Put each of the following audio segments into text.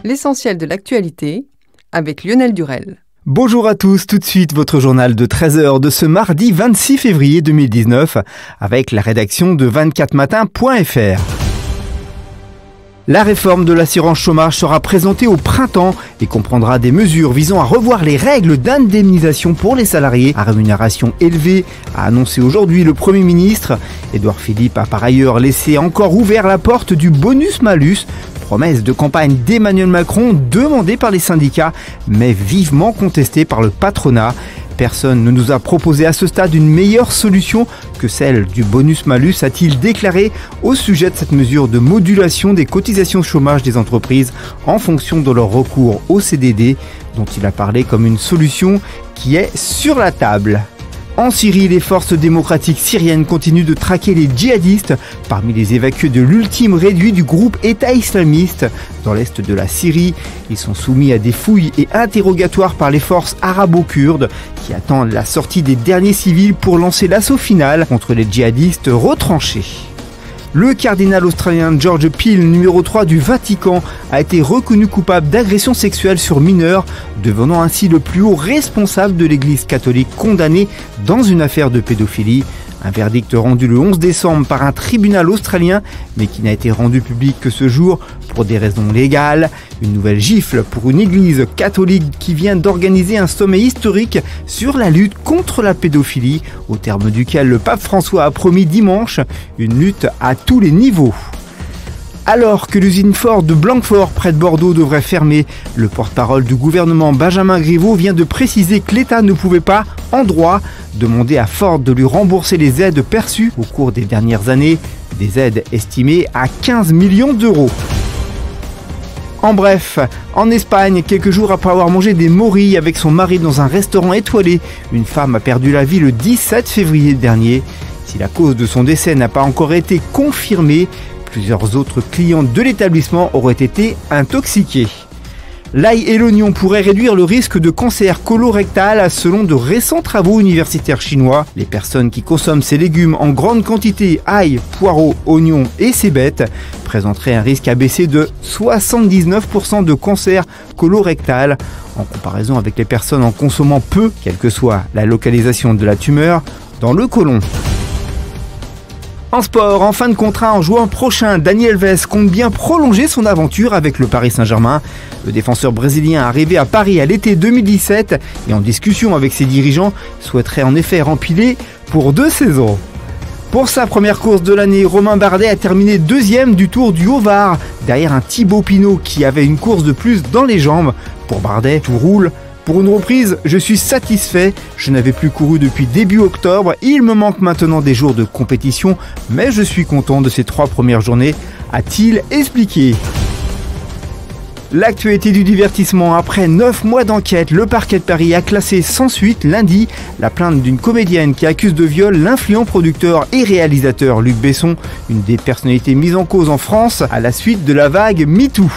L'essentiel de l'actualité avec Lionel Durel. Bonjour à tous, tout de suite votre journal de 13h de ce mardi 26 février 2019 avec la rédaction de 24matin.fr. La réforme de l'assurance chômage sera présentée au printemps et comprendra des mesures visant à revoir les règles d'indemnisation pour les salariés à rémunération élevée, a annoncé aujourd'hui le Premier ministre. Édouard Philippe a par ailleurs laissé encore ouvert la porte du bonus-malus, promesse de campagne d'Emmanuel Macron demandée par les syndicats mais vivement contestée par le patronat. Personne ne nous a proposé à ce stade une meilleure solution que celle du bonus-malus, a-t-il déclaré au sujet de cette mesure de modulation des cotisations chômage des entreprises en fonction de leur recours au CDD, dont il a parlé comme une solution qui est sur la table. En Syrie, les forces démocratiques syriennes continuent de traquer les djihadistes parmi les évacués de l'ultime réduit du groupe État islamiste dans l'est de la Syrie. Ils sont soumis à des fouilles et interrogatoires par les forces arabo-kurdes qui attendent la sortie des derniers civils pour lancer l'assaut final contre les djihadistes retranchés. Le cardinal australien George Peel, numéro 3 du Vatican, a été reconnu coupable d'agression sexuelle sur mineurs, devenant ainsi le plus haut responsable de l'Église catholique condamné dans une affaire de pédophilie. Un verdict rendu le 11 décembre par un tribunal australien, mais qui n'a été rendu public que ce jour pour des raisons légales. Une nouvelle gifle pour une église catholique qui vient d'organiser un sommet historique sur la lutte contre la pédophilie, au terme duquel le pape François a promis dimanche une lutte à tous les niveaux. Alors que l'usine Ford de Blanquefort, près de Bordeaux, devrait fermer, le porte-parole du gouvernement Benjamin Griveaux vient de préciser que l'État ne pouvait pas, en droit, demander à Ford de lui rembourser les aides perçues au cours des dernières années, des aides estimées à 15 millions d'euros. En bref, en Espagne, quelques jours après avoir mangé des morilles avec son mari dans un restaurant étoilé, une femme a perdu la vie le 17 février dernier. Si la cause de son décès n'a pas encore été confirmée, plusieurs autres clients de l'établissement auraient été intoxiqués. L'ail et l'oignon pourraient réduire le risque de cancer colorectal selon de récents travaux universitaires chinois. Les personnes qui consomment ces légumes en grande quantité, ail, poireaux, oignons et cébettes, présenteraient un risque abaissé de 79% de cancer colorectal en comparaison avec les personnes en consommant peu, quelle que soit la localisation de la tumeur, dans le côlon. En sport, en fin de contrat en juin prochain, Dani Alves compte bien prolonger son aventure avec le Paris Saint-Germain. Le défenseur brésilien arrivé à Paris à l'été 2017 et en discussion avec ses dirigeants souhaiterait en effet rempiler pour 2 saisons. Pour sa première course de l'année, Romain Bardet a terminé 2e du Tour du Haut-Var, derrière un Thibaut Pinot qui avait une course de plus dans les jambes. Pour Bardet, tout roule. Pour une reprise, je suis satisfait. Je n'avais plus couru depuis début octobre. Il me manque maintenant des jours de compétition, mais je suis content de ces 3 premières journées, a-t-il expliqué. L'actualité du divertissement. Après 9 mois d'enquête, le parquet de Paris a classé sans suite lundi la plainte d'une comédienne qui accuse de viol l'influent producteur et réalisateur Luc Besson, une des personnalités mises en cause en France à la suite de la vague MeToo.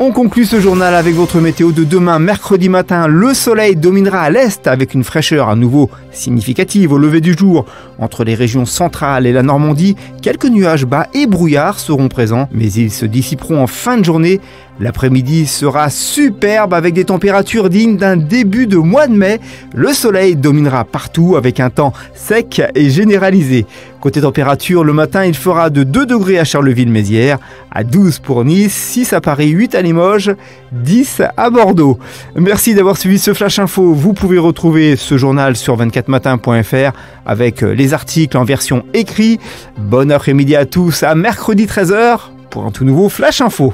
On conclut ce journal avec votre météo de demain, mercredi matin. Le soleil dominera à l'est avec une fraîcheur à nouveau significative au lever du jour. Entre les régions centrales et la Normandie, quelques nuages bas et brouillards seront présents, mais ils se dissiperont en fin de journée. L'après-midi sera superbe avec des températures dignes d'un début de mois de mai. Le soleil dominera partout avec un temps sec et généralisé. Côté température, le matin, il fera de 2 degrés à Charleville-Mézières, à 12 pour Nice, 6 à Paris, 8 à Limoges, 10 à Bordeaux. Merci d'avoir suivi ce Flash Info. Vous pouvez retrouver ce journal sur 24matin.fr avec les articles en version écrite. Bon après-midi à tous, à mercredi 13h pour un tout nouveau Flash Info.